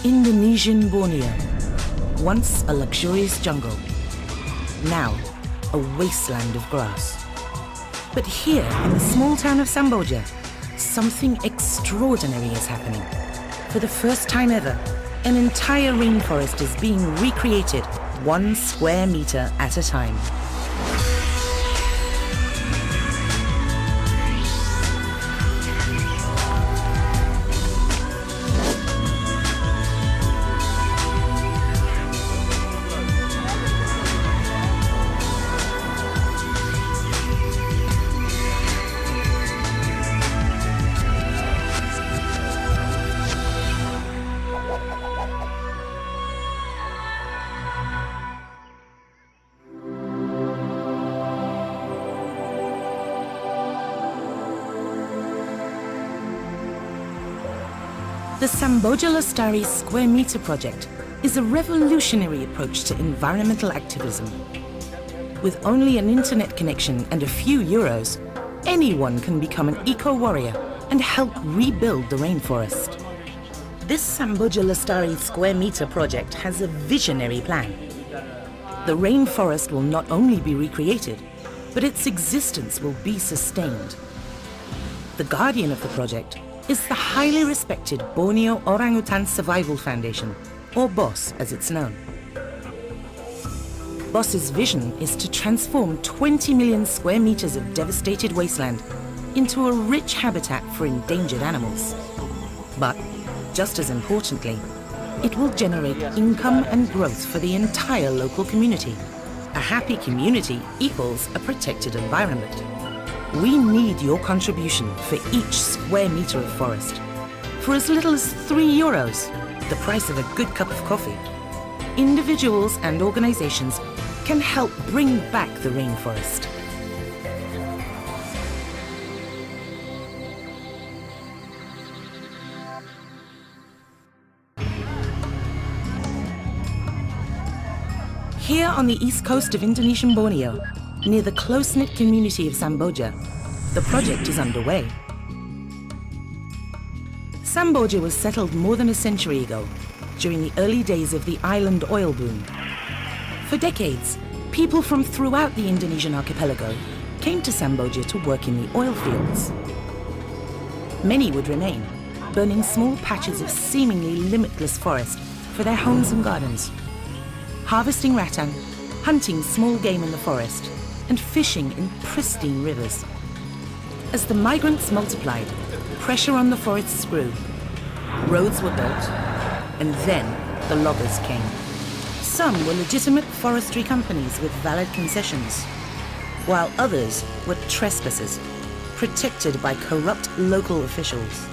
Indonesian Borneo, once a luxurious jungle, now a wasteland of grass. But here in the small town of Samboja, something extraordinary is happening. For the first time ever, an entire rainforest is being recreated 1 square meter at a time. The Samboja Lestari Square Meter project is a revolutionary approach to environmental activism. With only an internet connection and a few euros, anyone can become an eco-warrior and help rebuild the rainforest. This Samboja Lestari Square Meter project has a visionary plan. The rainforest will not only be recreated, but its existence will be sustained. The guardian of the project is the highly respected Borneo Orangutan Survival Foundation, or BOSS as it's known. BOSS's vision is to transform 20 million square meters of devastated wasteland into a rich habitat for endangered animals. But, just as importantly, it will generate income and growth for the entire local community. A happy community equals a protected environment. We need your contribution for each square meter of forest. For as little as €3, the price of a good cup of coffee, individuals and organizations can help bring back the rainforest. Here on the east coast of Indonesian Borneo, near the close-knit community of Samboja, the project is underway. Samboja was settled more than a century ago, during the early days of the island oil boom. For decades, people from throughout the Indonesian archipelago came to Samboja to work in the oil fields. Many would remain, burning small patches of seemingly limitless forest for their homes and gardens, harvesting rattan, hunting small game in the forest, and fishing in pristine rivers. As the migrants multiplied, pressure on the forests grew. Roads were built, and then the loggers came. Some were legitimate forestry companies with valid concessions, while others were trespassers, protected by corrupt local officials.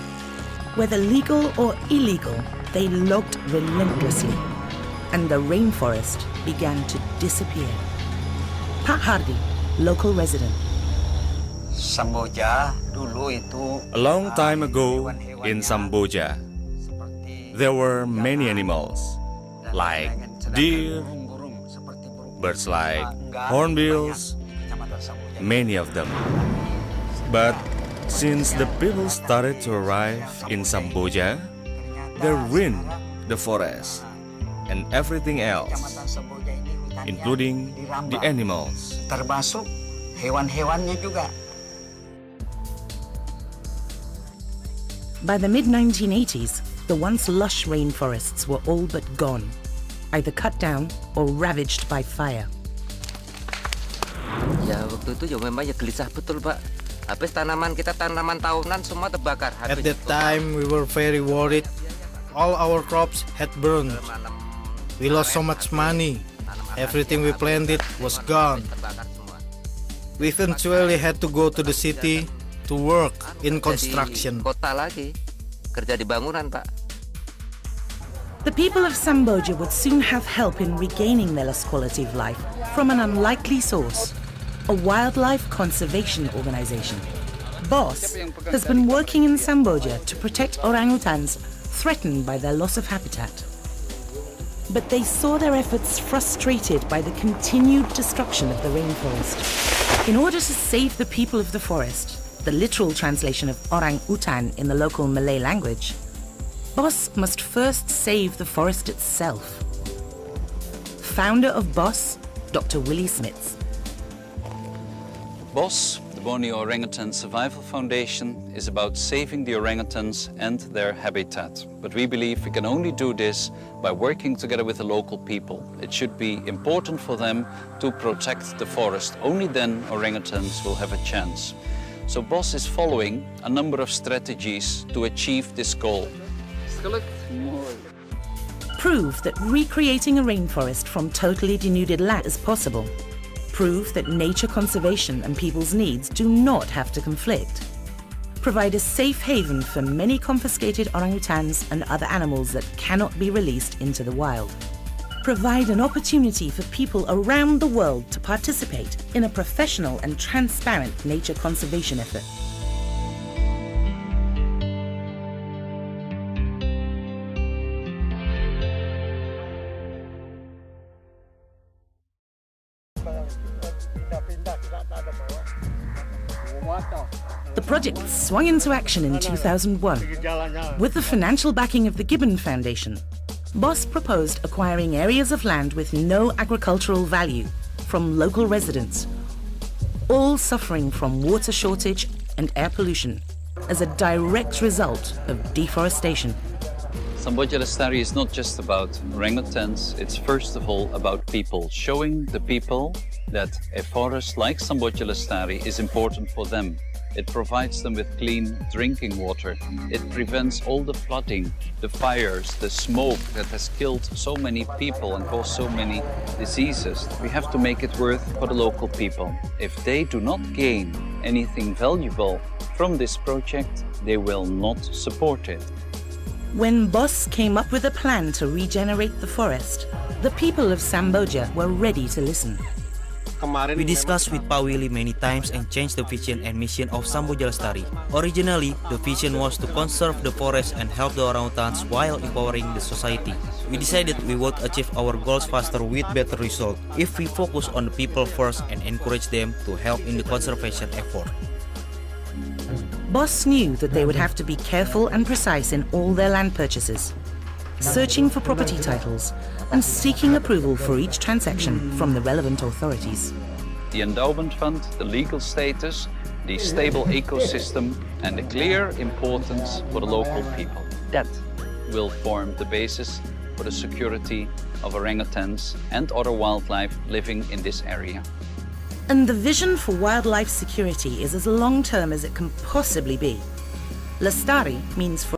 Whether legal or illegal, they logged relentlessly, and the rainforest began to disappear. Pak Hardi, local resident. A long time ago in Samboja, there were many animals, like deer, birds like hornbills, many of them. But since the people started to arrive in Samboja, they ruined the forest and everything else, including the animals. Termasuk hewan-hewannya juga. By the mid-1980s, the once lush rainforests were all but gone, either cut down or ravaged by fire. Ya, waktu itu ya memang ya gelisah betul, Pak. Habis tanaman kita, tanaman tahunan semua terbakar. At that time, we were very worried. All our crops had burned. We lost so much money. Everything we planted was gone. We eventually had to go to the city to work in construction. Kota lagi, kerja di bangunan, Pak. The people of Samboja would soon have help in regaining their lost quality of life from an unlikely source, a wildlife conservation organization. BOSS has been working in Samboja to protect orangutans threatened by their loss of habitat. But they saw their efforts frustrated by the continued destruction of the rainforest. In order to save the people of the forest, the literal translation of orang utan in the local Malay language, BOS must first save the forest itself. Founder of BOS, Dr. Willie Smits. BOS, the Borneo Orangutan Survival Foundation, is about saving the orangutans and their habitat. But we believe we can only do this by working together with the local people. It should be important for them to protect the forest. Only then orangutans will have a chance. So BOS is following a number of strategies to achieve this goal. Prove that recreating a rainforest from totally denuded land is possible. Prove that nature conservation and people's needs do not have to conflict. Provide a safe haven for many confiscated orangutans and other animals that cannot be released into the wild. Provide an opportunity for people around the world to participate in a professional and transparent nature conservation effort. The project swung into action in 2001. With the financial backing of the Gibbon Foundation, BOS proposed acquiring areas of land with no agricultural value from local residents, all suffering from water shortage and air pollution as a direct result of deforestation. Samboja Lestari is not just about orangutans, it's first of all about people, showing the people that a forest like Samboja Lestari is important for them. It provides them with clean drinking water. It prevents all the flooding, the fires, the smoke that has killed so many people and caused so many diseases. We have to make it worth for the local people. If they do not gain anything valuable from this project, they will not support it. When BOS came up with a plan to regenerate the forest, the people of Samboja were ready to listen. We discussed with Pak Willy many times and changed the vision and mission of Samboja Lestari. Originally, the vision was to conserve the forest and help the orangutans while empowering the society. We decided we would achieve our goals faster with better results if we focus on the people first and encourage them to help in the conservation effort. BOS knew that they would have to be careful and precise in all their land purchases, searching for property titles and seeking approval for each transaction from the relevant authorities. The endowment fund, the legal status, the stable ecosystem and the clear importance for the local people. That will form the basis for the security of orangutans and other wildlife living in this area. And the vision for wildlife security is as long-term as it can possibly be. Lestari means for